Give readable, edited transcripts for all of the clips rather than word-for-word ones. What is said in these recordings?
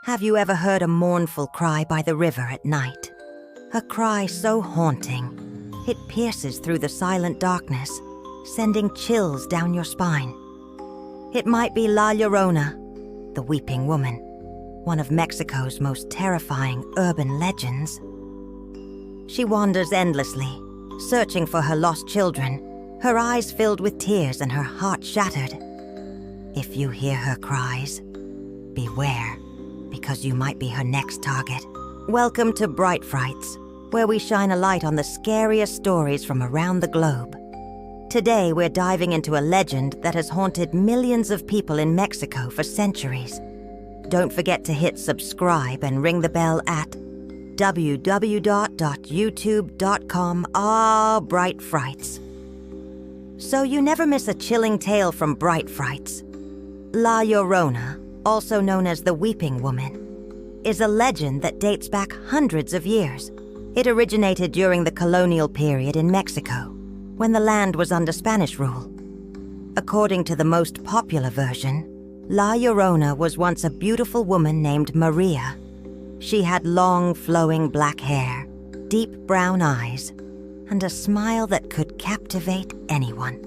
Have you ever heard a mournful cry by the river at night? A cry so haunting, it pierces through the silent darkness, sending chills down your spine. It might be La Llorona, the weeping woman, one of Mexico's most terrifying urban legends. She wanders endlessly, searching for her lost children, her eyes filled with tears and her heart shattered. If you hear her cries, beware, because you might be her next target. Welcome to Frights, where we shine a light on the scariest stories from around the globe. Today we're diving into a legend that has haunted millions of people in Mexico for centuries. Don't forget to hit subscribe and ring the bell at www.youtube.com/Frights. So you never miss a chilling tale from Frights. La Llorona, also known as the Weeping Woman, is a legend that dates back hundreds of years. It originated during the colonial period in Mexico, when the land was under Spanish rule. According to the most popular version, La Llorona was once a beautiful woman named Maria. She had long, flowing black hair, deep brown eyes, and a smile that could captivate anyone.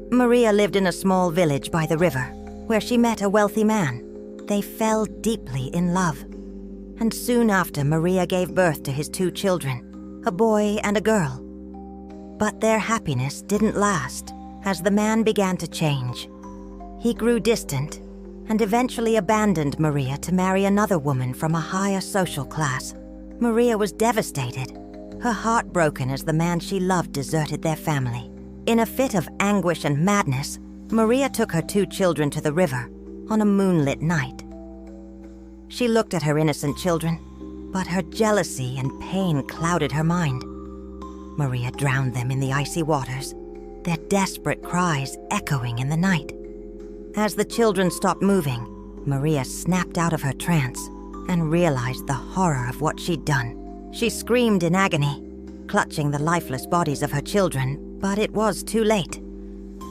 Maria lived in a small village by the river, where she met a wealthy man. They fell deeply in love. And soon after, Maria gave birth to his 2 children, a boy and a girl. But their happiness didn't last, as the man began to change. He grew distant and eventually abandoned Maria to marry another woman from a higher social class. Maria was devastated, her heart broken as the man she loved deserted their family. In a fit of anguish and madness, Maria took her 2 children to the river on a moonlit night. She looked at her innocent children, but her jealousy and pain clouded her mind. Maria drowned them in the icy waters, their desperate cries echoing in the night. As the children stopped moving, Maria snapped out of her trance and realized the horror of what she'd done. She screamed in agony, clutching the lifeless bodies of her children, but it was too late.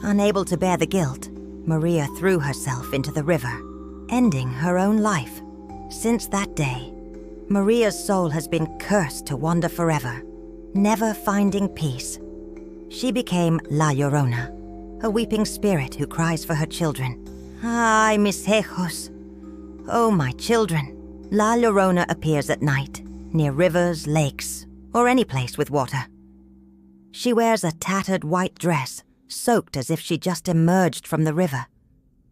Unable to bear the guilt, Maria threw herself into the river, ending her own life. Since that day, Maria's soul has been cursed to wander forever, never finding peace. She became La Llorona, a weeping spirit who cries for her children. Ay, mis hijos. Oh, my children. La Llorona appears at night, near rivers, lakes, or any place with water. She wears a tattered white dress, soaked as if she just emerged from the river.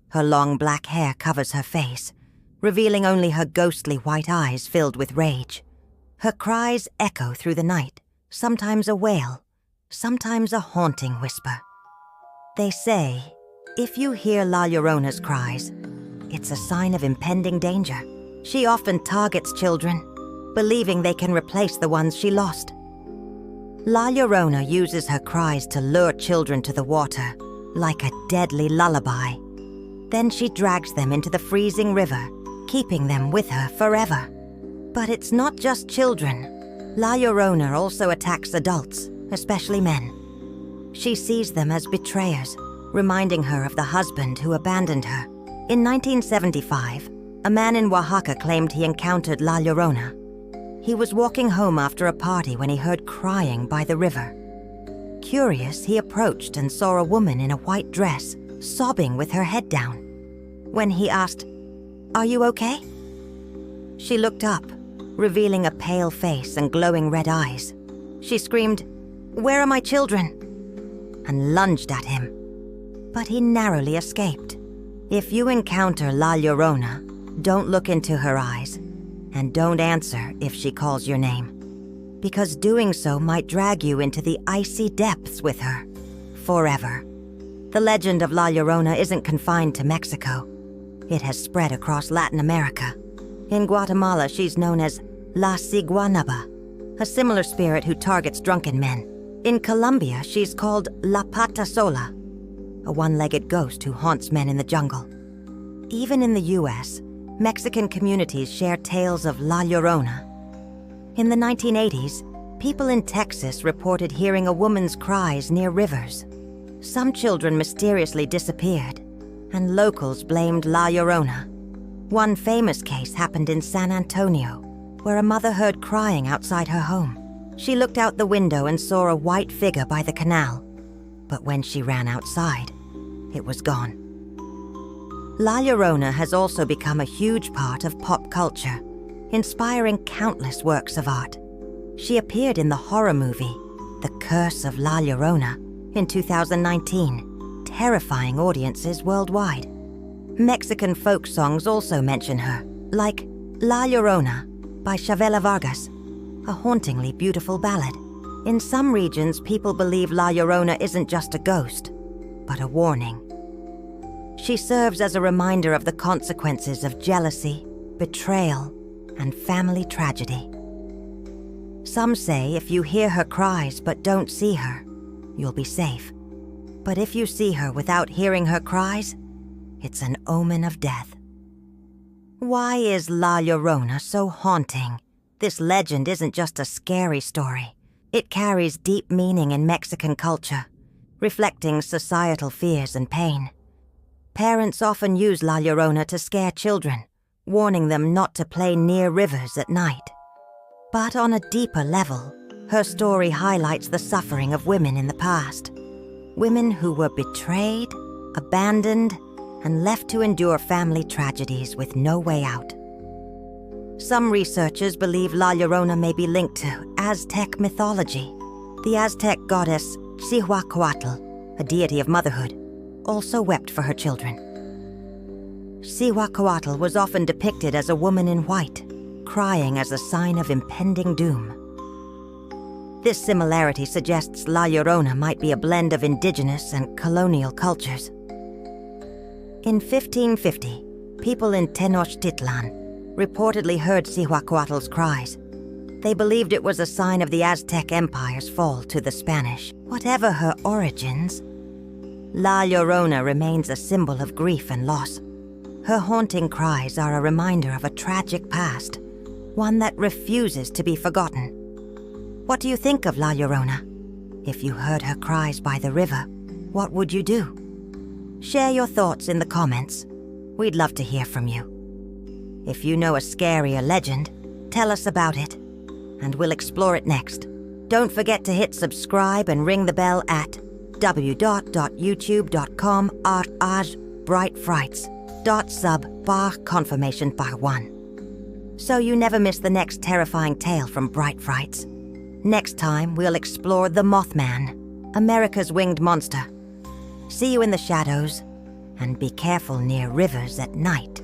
Her long black hair covers her face, revealing only her ghostly white eyes filled with rage. Her cries echo through the night, sometimes a wail, sometimes a haunting whisper. They say, if you hear La Llorona's cries, it's a sign of impending danger. She often targets children, believing they can replace the ones she lost. La Llorona uses her cries to lure children to the water, like a deadly lullaby. Then she drags them into the freezing river, keeping them with her forever. But it's not just children. La Llorona also attacks adults, especially men. She sees them as betrayers, reminding her of the husband who abandoned her. In 1975, a man in Oaxaca claimed he encountered La Llorona. He was walking home after a party when he heard crying by the river. Curious, he approached and saw a woman in a white dress, sobbing with her head down. When he asked, "Are you okay?" she looked up, revealing a pale face and glowing red eyes. She screamed, "Where are my children?" and lunged at him. But he narrowly escaped. If you encounter La Llorona, don't look into her eyes, and don't answer if she calls your name, because doing so might drag you into the icy depths with her, forever. The legend of La Llorona isn't confined to Mexico. It has spread across Latin America. In Guatemala, she's known as La Ciguanaba, a similar spirit who targets drunken men. In Colombia, she's called La Pata Sola, a one-legged ghost who haunts men in the jungle. Even in the U.S., Mexican communities share tales of La Llorona. In the 1980s, people in Texas reported hearing a woman's cries near rivers. Some children mysteriously disappeared, and locals blamed La Llorona. One famous case happened in San Antonio, where a mother heard crying outside her home. She looked out the window and saw a white figure by the canal, but when she ran outside, it was gone. La Llorona has also become a huge part of pop culture, inspiring countless works of art. She appeared in the horror movie The Curse of La Llorona in 2019, terrifying audiences worldwide. Mexican folk songs also mention her, like La Llorona by Chavela Vargas, a hauntingly beautiful ballad. In some regions, people believe La Llorona isn't just a ghost, but a warning. She serves as a reminder of the consequences of jealousy, betrayal, and family tragedy. Some say if you hear her cries but don't see her, you'll be safe. But if you see her without hearing her cries, it's an omen of death. Why is La Llorona so haunting? This legend isn't just a scary story. It carries deep meaning in Mexican culture, reflecting societal fears and pain. Parents often use La Llorona to scare children, warning them not to play near rivers at night. But on a deeper level, her story highlights the suffering of women in the past. Women who were betrayed, abandoned, and left to endure family tragedies with no way out. Some researchers believe La Llorona may be linked to Aztec mythology. The Aztec goddess Cihuacoatl, a deity of motherhood, also wept for her children. Cihuacoatl was often depicted as a woman in white, crying as a sign of impending doom. This similarity suggests La Llorona might be a blend of indigenous and colonial cultures. In 1550, people in Tenochtitlan reportedly heard Cihuacoatl's cries. They believed it was a sign of the Aztec Empire's fall to the Spanish. Whatever her origins, La Llorona remains a symbol of grief and loss. Her haunting cries are a reminder of a tragic past, one that refuses to be forgotten. What do you think of La Llorona? If you heard her cries by the river, what would you do? Share your thoughts in the comments. We'd love to hear from you. If you know a scarier legend, tell us about it, and we'll explore it next. Don't forget to hit subscribe and ring the bell at www.youtube.com/brightfrights.sub/confirmation/1, so you never miss the next terrifying tale from Bright Frights. Next time, we'll explore the Mothman, America's winged monster. See you in the shadows, and be careful near rivers at night.